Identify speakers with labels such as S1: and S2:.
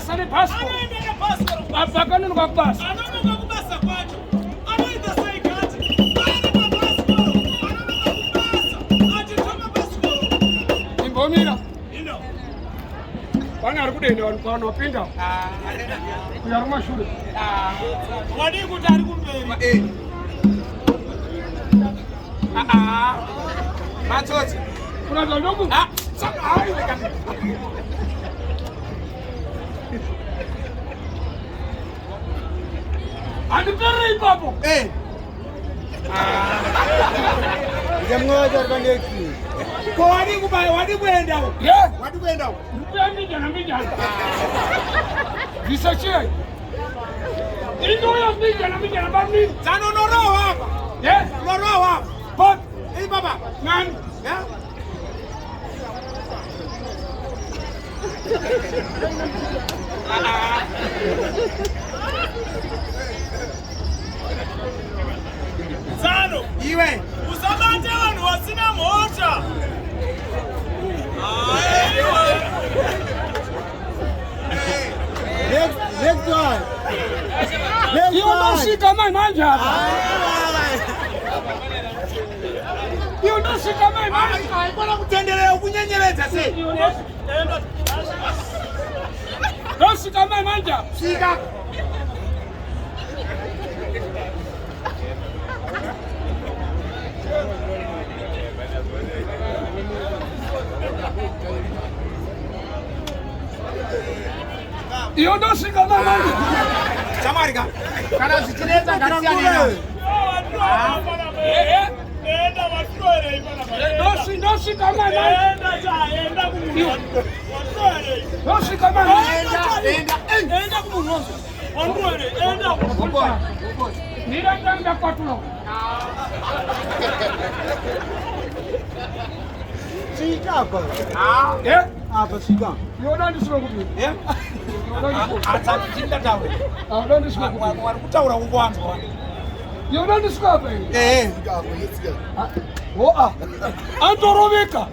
S1: basa ne passport.
S2: Anaenda na passport.
S1: Apakana kwa basa.
S2: Anaenda kubasa kwacho. Anaita saikati. Anaenda kwa passport. Anaenda kubasa. Achitoma passport.
S1: Imbomira.
S2: Ino.
S1: Bwana arikudenda wanopinda. Kuyaruma shule.
S2: Wadi kuti ari kumberi.
S1: Matsotsi. Kuna zalungu? Andipere ipapo.
S3: Jamngoja kaneki.
S2: Ko wadi kubai wadi kuenda.
S3: Wadi kwenda.
S1: Mpemija na mija. Visachie. Ndio ya mija na mija na bami.
S2: Tano noro hapa. Noro hapa.
S1: But
S2: Baba.
S1: nani?
S2: Zano.
S3: Iwe.
S2: Usabate vanhu vasina mhosva.
S3: Next one.
S1: Hiyo ndo shika manje hapa. Hiyo ndo shika manje.
S2: Mbona kutendelea kunyenyeredza sei?
S1: Ndo shika manje.
S2: Shika.
S1: Hiyo ndo shika manje.
S2: Chamarika. Kana zichineta ngatiana. Enda watwere ipana.
S1: Ndo shika manje.
S2: Enda kumunhu. Watwere.
S1: Ndo shika manje.
S2: Enda kumunhu. Watwere. Enda kumunhu.
S1: Niranga kwatulo.
S3: Shika hapa. Hapa shika.
S1: Yona ndisho kuti.
S2: Atsakutinda tawe.
S1: Ndo ndisho kuti.
S2: Wari kutaura kukwanzwa.
S1: Yona ndisho apa iyi.
S3: Shika hapo, let's go.
S1: Oh Antoroveka.